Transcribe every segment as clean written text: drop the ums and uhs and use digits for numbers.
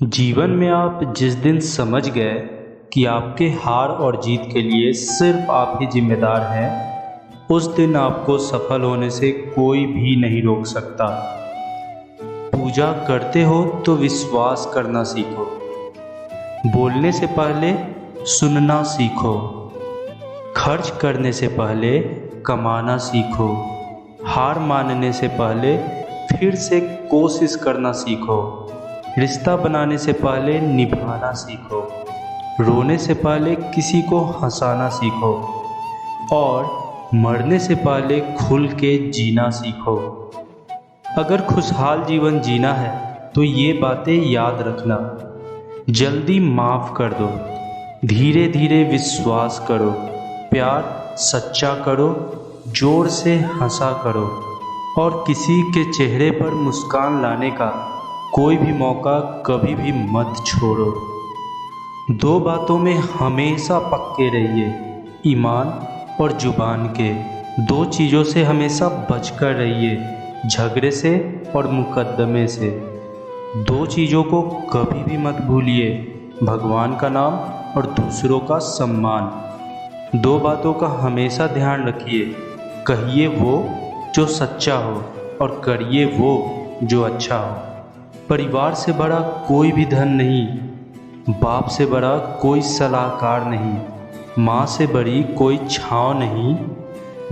जीवन में आप जिस दिन समझ गए कि आपके हार और जीत के लिए सिर्फ आप ही जिम्मेदार हैं, उस दिन आपको सफल होने से कोई भी नहीं रोक सकता। पूजा करते हो तो विश्वास करना सीखो, बोलने से पहले सुनना सीखो, खर्च करने से पहले कमाना सीखो, हार मानने से पहले फिर से कोशिश करना सीखो, रिश्ता बनाने से पहले निभाना सीखो, रोने से पहले किसी को हंसाना सीखो और मरने से पहले खुल के जीना सीखो। अगर खुशहाल जीवन जीना है तो ये बातें याद रखना। जल्दी माफ़ कर दो, धीरे धीरे विश्वास करो, प्यार सच्चा करो, जोर से हंसा करो और किसी के चेहरे पर मुस्कान लाने का कोई भी मौका कभी भी मत छोड़ो। दो बातों में हमेशा पक्के रहिए, ईमान और जुबान के। दो चीज़ों से हमेशा बचकर रहिए, झगड़े से और मुकदमे से। दो चीज़ों को कभी भी मत भूलिए, भगवान का नाम और दूसरों का सम्मान। दो बातों का हमेशा ध्यान रखिए, कहिए वो जो सच्चा हो और करिए वो जो अच्छा हो। परिवार से बड़ा कोई भी धन नहीं, बाप से बड़ा कोई सलाहकार नहीं, माँ से बड़ी कोई छाँव नहीं,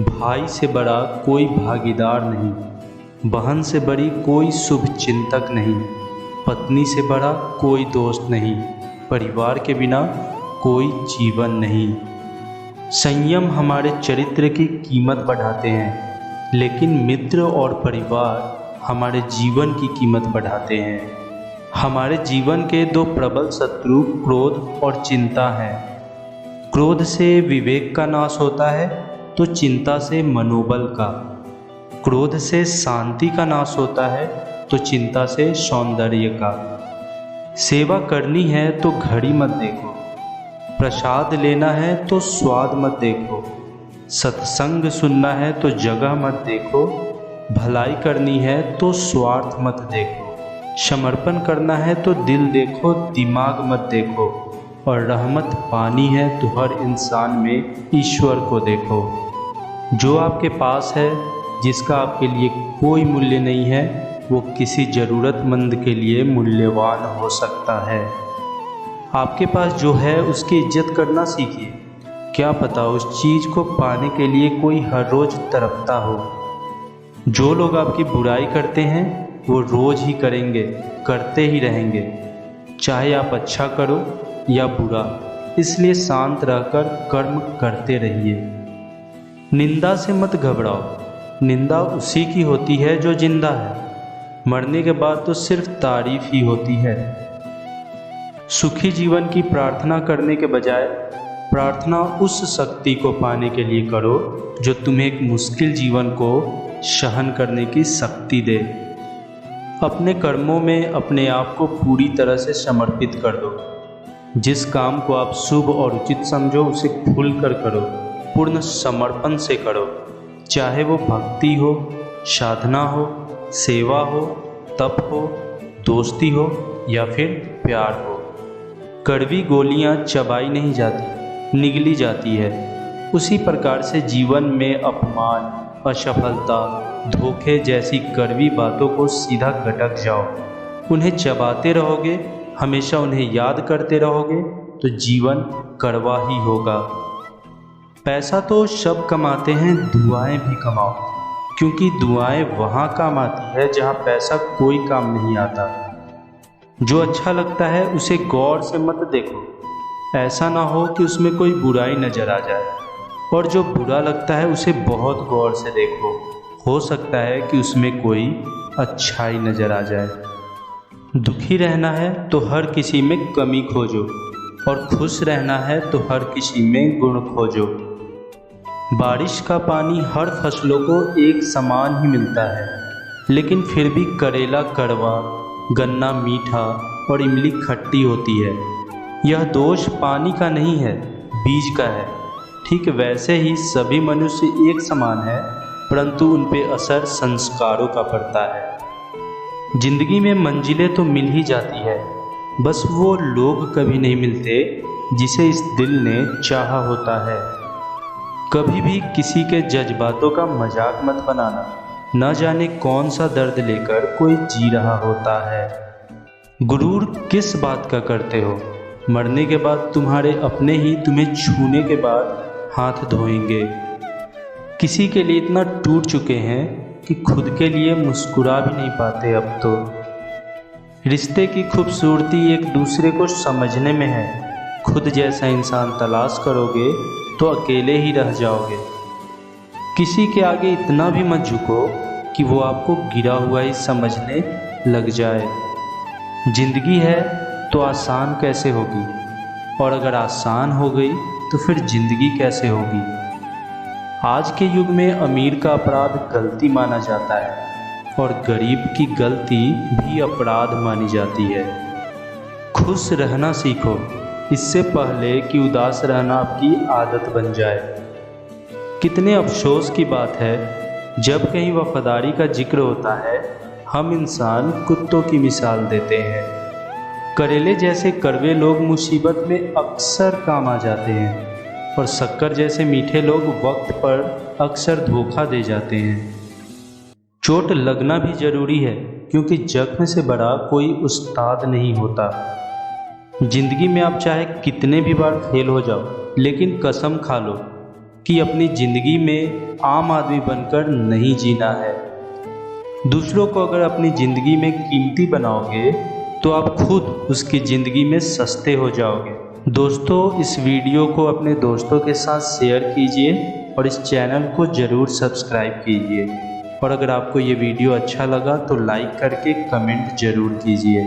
भाई से बड़ा कोई भागीदार नहीं, बहन से बड़ी कोई शुभ चिंतक नहीं, पत्नी से बड़ा कोई दोस्त नहीं, परिवार के बिना कोई जीवन नहीं। संयम हमारे चरित्र की कीमत बढ़ाते हैं, लेकिन मित्र और परिवार हमारे जीवन की कीमत बढ़ाते हैं। हमारे जीवन के दो प्रबल शत्रु क्रोध और चिंता हैं। क्रोध से विवेक का नाश होता है तो चिंता से मनोबल का। क्रोध से शांति का नाश होता है तो चिंता से सौंदर्य का। सेवा करनी है तो घड़ी मत देखो, प्रसाद लेना है तो स्वाद मत देखो, सत्संग सुनना है तो जगह मत देखो, भलाई करनी है तो स्वार्थ मत देखो, समर्पण करना है तो दिल देखो, दिमाग मत देखो, और रहमत पानी है तो हर इंसान में ईश्वर को देखो। जो आपके पास है, जिसका आपके लिए कोई मूल्य नहीं है, वो किसी ज़रूरतमंद के लिए मूल्यवान हो सकता है। आपके पास जो है उसकी इज्जत करना सीखिए। क्या पता उस चीज़ को पाने के लिए कोई हर रोज़ तड़पता हो। जो लोग आपकी बुराई करते हैं वो रोज़ ही करेंगे, करते ही रहेंगे, चाहे आप अच्छा करो या बुरा। इसलिए शांत रहकर कर्म करते रहिए। निंदा से मत घबराओ, निंदा उसी की होती है जो जिंदा है। मरने के बाद तो सिर्फ तारीफ ही होती है। सुखी जीवन की प्रार्थना करने के बजाय प्रार्थना उस शक्ति को पाने के लिए करो जो तुम्हें एक मुश्किल जीवन को सहन करने की शक्ति दे। अपने कर्मों में अपने आप को पूरी तरह से समर्पित कर दो। जिस काम को आप शुभ और उचित समझो उसे खुलकर करो, पूर्ण समर्पण से करो। चाहे वो भक्ति हो, साधना हो, सेवा हो, तप हो, दोस्ती हो या फिर प्यार हो। कड़वी गोलियां चबाई नहीं जाती, निगली जाती है। उसी प्रकार से जीवन में अपमान, असफलता, धोखे जैसी कड़वी बातों को सीधा गटक जाओ। उन्हें चबाते रहोगे, हमेशा उन्हें याद करते रहोगे तो जीवन कड़वा ही होगा। पैसा तो सब कमाते हैं, दुआएं भी कमाओ, क्योंकि दुआएं वहाँ काम आती है जहाँ पैसा कोई काम नहीं आता। जो अच्छा लगता है उसे गौर से मत देखो, ऐसा ना हो कि उसमें कोई बुराई नजर आ जाए, और जो बुरा लगता है उसे बहुत गौर से देखो, हो सकता है कि उसमें कोई अच्छाई नज़र आ जाए। दुखी रहना है तो हर किसी में कमी खोजो, और खुश रहना है तो हर किसी में गुण खोजो। बारिश का पानी हर फसलों को एक समान ही मिलता है, लेकिन फिर भी करेला कड़वा, गन्ना मीठा और इमली खट्टी होती है। यह दोष पानी का नहीं है, बीज का है। ठीक वैसे ही सभी मनुष्य एक समान है, परंतु उन पे असर संस्कारों का पड़ता है। जिंदगी में मंजिलें तो मिल ही जाती है, बस वो लोग कभी नहीं मिलते जिसे इस दिल ने चाहा होता है। कभी भी किसी के जज्बातों का मजाक मत बनाना। न जाने कौन सा दर्द लेकर कोई जी रहा होता है। गुरूर किस बात का करते हो? मरने के बाद तुम्हारे अपने ही तुम्हें छूने के बाद हाथ धोएंगे। किसी के लिए इतना टूट चुके हैं कि खुद के लिए मुस्कुरा भी नहीं पाते अब तो। रिश्ते की खूबसूरती एक दूसरे को समझने में है। खुद जैसा इंसान तलाश करोगे तो अकेले ही रह जाओगे। किसी के आगे इतना भी मत झुको कि वो आपको गिरा हुआ ही समझने लग जाए। जिंदगी है तो आसान कैसे होगी, और अगर आसान हो गई तो फिर जिंदगी कैसे होगी। आज के युग में अमीर का अपराध गलती माना जाता है और गरीब की गलती भी अपराध मानी जाती है। खुश रहना सीखो, इससे पहले कि उदास रहना आपकी आदत बन जाए। कितने अफसोस की बात है, जब कहीं वफादारी का जिक्र होता है हम इंसान कुत्तों की मिसाल देते हैं। करेले जैसे कड़वे लोग मुसीबत में अक्सर काम आ जाते हैं और शक्कर जैसे मीठे लोग वक्त पर अक्सर धोखा दे जाते हैं। चोट लगना भी ज़रूरी है, क्योंकि जख्म से बड़ा कोई उस्ताद नहीं होता। जिंदगी में आप चाहे कितने भी बार फेल हो जाओ, लेकिन कसम खा लो कि अपनी ज़िंदगी में आम आदमी बनकर नहीं जीना है। दूसरों को अगर अपनी ज़िंदगी में कीमती बनाओगे तो आप खुद उसकी ज़िंदगी में सस्ते हो जाओगे। दोस्तों, इस वीडियो को अपने दोस्तों के साथ शेयर कीजिए और इस चैनल को ज़रूर सब्सक्राइब कीजिए। और अगर आपको ये वीडियो अच्छा लगा तो लाइक करके कमेंट ज़रूर कीजिए।